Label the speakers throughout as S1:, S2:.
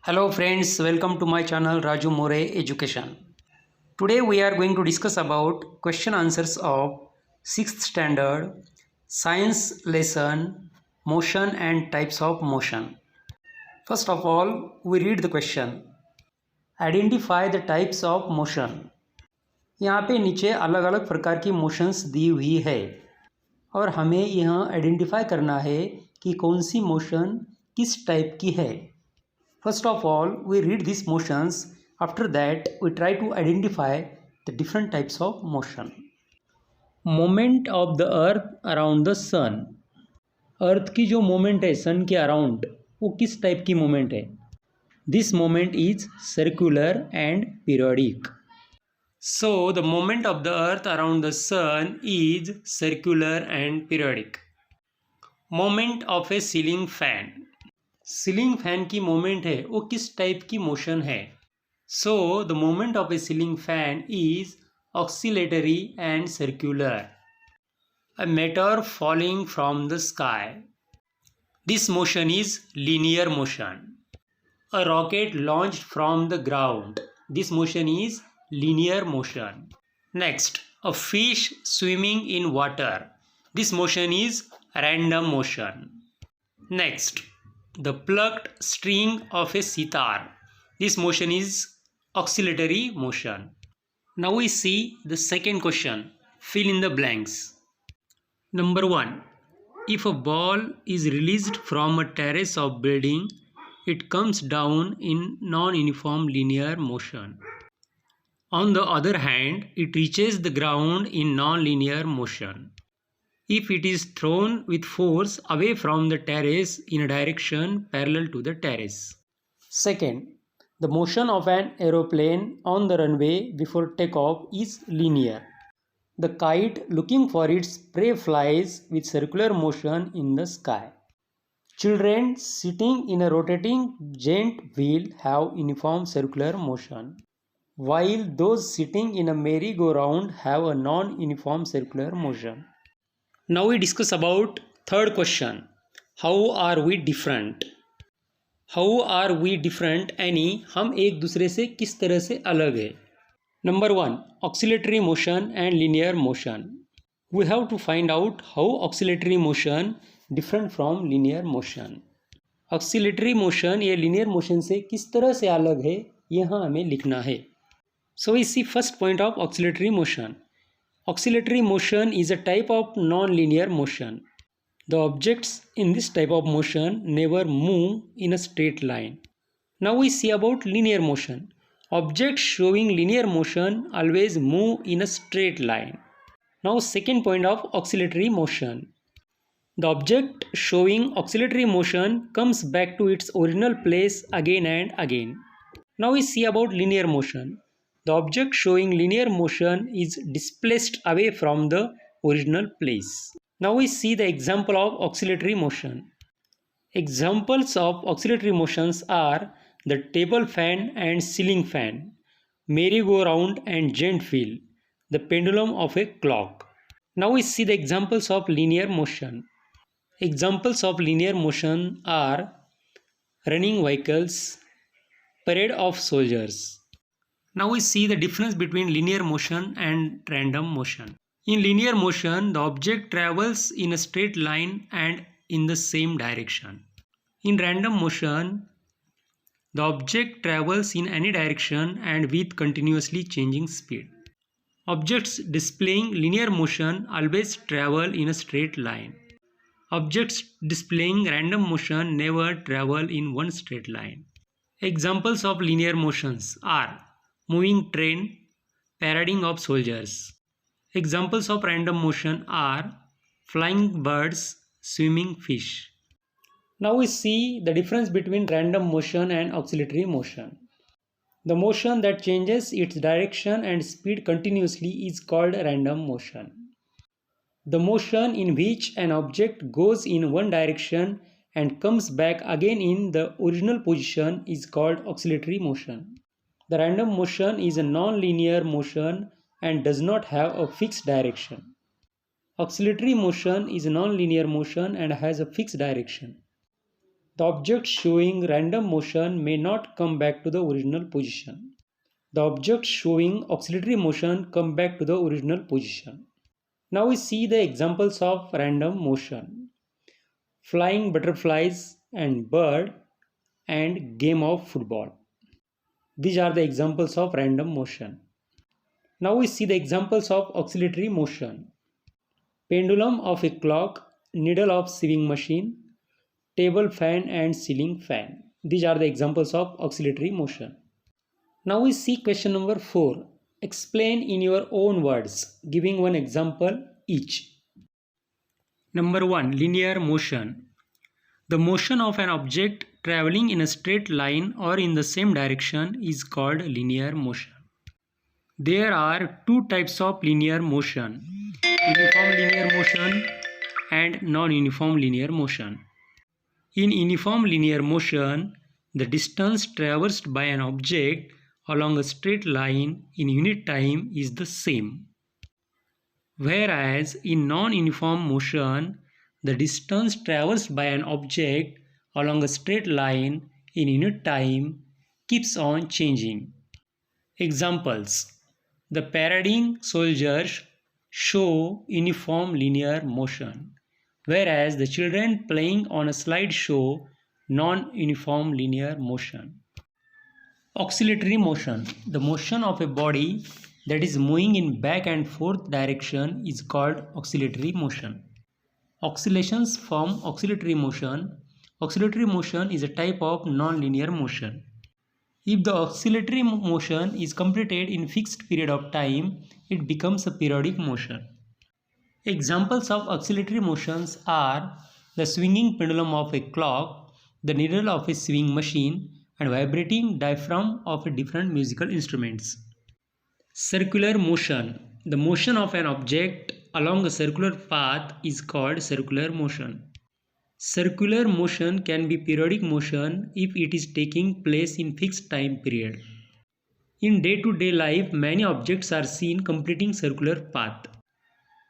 S1: Hello friends, welcome to my channel Raju More Education. Today we are going to discuss about question answers of 6th standard science lesson motion and types of motion. First of all, we read the question. Identify the types of motion. यहाँ पे नीचे अलग अलग प्रकार की motions दी हुई है और हमें यहाँ आइडेंटिफाई करना है कि कौन सी मोशन किस टाइप की है. First of all, we read these motions. After that, we try to identify the different types of motion. Movement of the earth around the sun. अर्थ की जो मोमेंट है सन के अराउंड वो किस टाइप की मोमेंट है. This moment is circular and periodic. So the movement of the earth around the sun is circular and periodic. Movement of a ceiling fan. Ceiling fan की moment है वो किस टाइप की motion है. So the moment of a ceiling fan is oscillatory and circular. A matter falling from the sky. This motion is linear motion. A rocket launched from the ground. This motion is linear motion. Next, a fish swimming in water. This motion is random motion. Next, the plucked string of a sitar. This motion is oscillatory motion. Now we see the second question. Fill in the blanks. Number 1. If a ball is released from a terrace of building, it comes down in non-uniform linear motion. On the other hand, it reaches the ground in non-linear motion. If it is thrown with force away from the terrace in a direction parallel to the terrace. Second, the motion of an aeroplane on the runway before takeoff is linear. The kite looking for its prey flies with circular motion in the sky. Children sitting in a rotating giant wheel have uniform circular motion, while those sitting in a merry-go-round have a non-uniform circular motion. Now we discuss about third question. How are we different? How are we different यानी हम एक दूसरे से किस तरह से अलग है. Number 1. Oscillatory motion and linear motion. We have to find out how oscillatory motion different from linear motion. Oscillatory motion ये linear motion से किस तरह से अलग है यहाँ हमें लिखना है. So we see first point of oscillatory motion. Oscillatory motion is a type of non-linear motion. The objects in this type of motion never move in a straight line. Now we see about linear motion. Objects showing linear motion always move in a straight line. Now second point of oscillatory motion. The object showing oscillatory motion comes back to its original place again and again. Now we see about linear motion. The object showing linear motion is displaced away from the original place. Now we see the example of oscillatory motion. Examples of oscillatory motions are the table fan and ceiling fan, merry-go-round and giant wheel, the pendulum of a clock. Now we see the examples of linear motion. Examples of linear motion are running vehicles, parade of soldiers. Now we see the difference between linear motion and random motion. In linear motion, the object travels in a straight line and in the same direction. In random motion, the object travels in any direction and with continuously changing speed. Objects displaying linear motion always travel in a straight line. Objects displaying random motion never travel in one straight line. Examples of linear motions are moving train, parading of soldiers. Examples of random motion are flying birds, swimming fish. Now we see the difference between random motion and oscillatory motion. The motion that changes its direction and speed continuously is called random motion. The motion in which an object goes in one direction and comes back again in the original position is called oscillatory motion. The random motion is a non-linear motion and does not have a fixed direction. Oscillatory motion is a non-linear motion and has a fixed direction. The object showing random motion may not come back to the original position. The object showing oscillatory motion come back to the original position. Now we see the examples of random motion. Flying butterflies and bird and game of football. These are the examples of random motion. Now we see the examples of oscillatory motion. Pendulum of a clock, needle of sewing machine, table fan and ceiling fan. These are the examples of oscillatory motion. Now we see question number 4. Explain in your own words, giving one example each. Number 1. Linear motion. The motion of an object traveling in a straight line or in the same direction is called linear motion. There are two types of linear motion: uniform linear motion and non-uniform linear motion. In uniform linear motion, the distance traversed by an object along a straight line in unit time is the same. Whereas in non-uniform motion, the distance traversed by an object along a straight line in unit time keeps on changing. Examples: the parading soldiers show uniform linear motion, whereas the children playing on a slide show non-uniform linear motion. Oscillatory motion. The motion of a body that is moving in back and forth direction is called oscillatory motion. Oscillations form oscillatory motion. Oscillatory motion is a type of non-linear motion. If the oscillatory motion is completed in fixed period of time, it becomes a periodic motion. Examples of oscillatory motions are the swinging pendulum of a clock, the needle of a sewing machine, and vibrating diaphragm of different musical instruments. Circular motion. The motion of an object along a circular path is called circular motion. Circular motion can be periodic motion if it is taking place in fixed time period. In day-to-day life, many objects are seen completing circular path.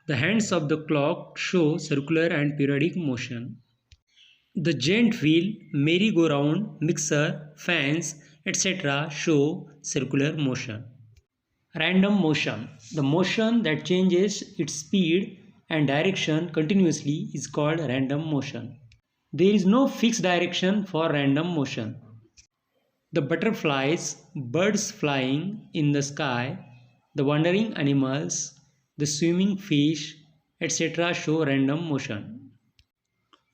S1: The hands of the clock show circular and periodic motion. The giant wheel, merry-go-round, mixer, fans, etc. show circular motion. Random motion. The motion that changes its speed and direction continuously is called random motion. There is no fixed direction for random motion. The butterflies, birds flying in the sky, the wandering animals, the swimming fish, etc. show random motion.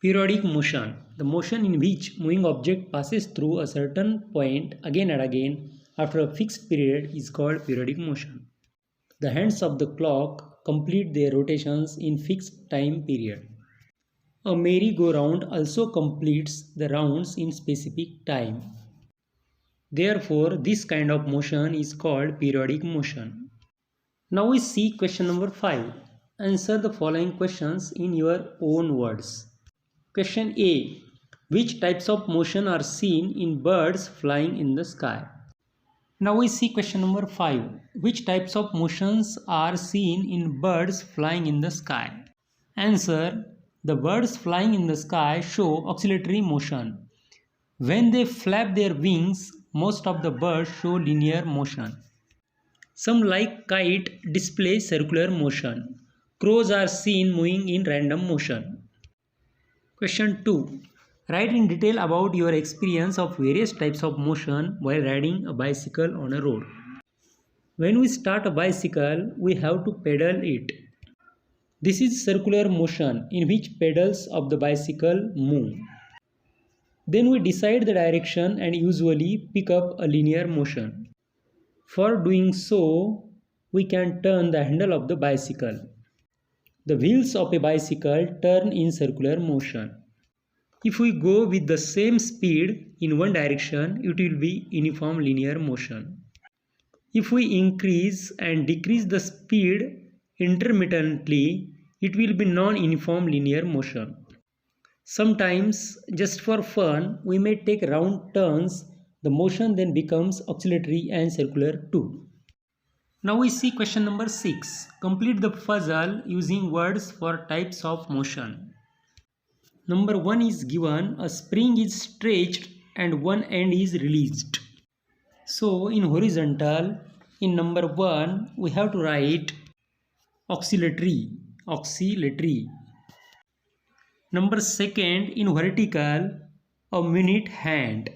S1: Periodic motion. The motion in which moving object passes through a certain point again and again after a fixed period is called periodic motion. The hands of the clock complete their rotations in fixed time period. A merry-go-round also completes the rounds in specific time. Therefore, this kind of motion is called periodic motion. Now we see question number 5. Answer the following questions in your own words. Question A. Which types of motion are seen in birds flying in the sky? Now we see question number 5. Which types of motions are seen in birds flying in the sky? Answer. The birds flying in the sky show oscillatory motion. When they flap their wings, most of the birds show linear motion. Some, like kite, display circular motion. Crows are seen moving in random motion. Question 2. Write in detail about your experience of various types of motion while riding a bicycle on a road. When we start a bicycle, we have to pedal it. This is circular motion in which pedals of the bicycle move. Then we decide the direction and usually pick up a linear motion. For doing so, we can turn the handle of the bicycle. The wheels of a bicycle turn in circular motion. If we go with the same speed in one direction, it will be uniform linear motion. If we increase and decrease the speed intermittently, it will be non-uniform linear motion. Sometimes, just for fun, we may take round turns. The motion then becomes oscillatory and circular too. Now we see question number 6. Complete the puzzle using words for types of motion. Number 1 is given a spring is stretched and one end is released. So in horizontal, in number 1 we have to write oscillatory. Number 2nd, in vertical, a minute hand.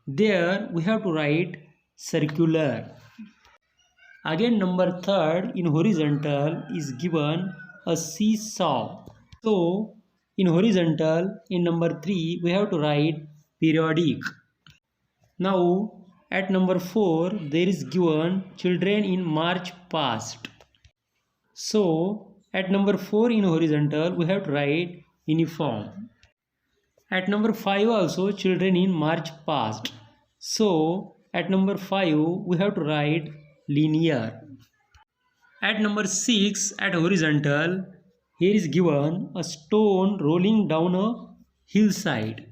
S1: There we have to write circular. Again number 3rd, in horizontal is given a seesaw. So in horizontal, in number 3 we have to write periodic. Now at number 4 there is given children in march past. So at number 4 in horizontal we have to write uniform. At number 5 also children in march past. So at number 5 we have to write linear. At number 6 at horizontal, here is given a stone rolling down a hillside.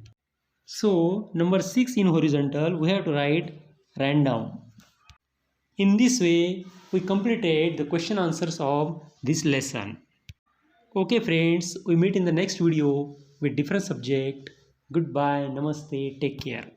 S1: So number 6 in horizontal we have to write random. In this way we completed the question answers of this lesson. Okay friends, we meet in the next video with different subject. Goodbye, namaste, take care.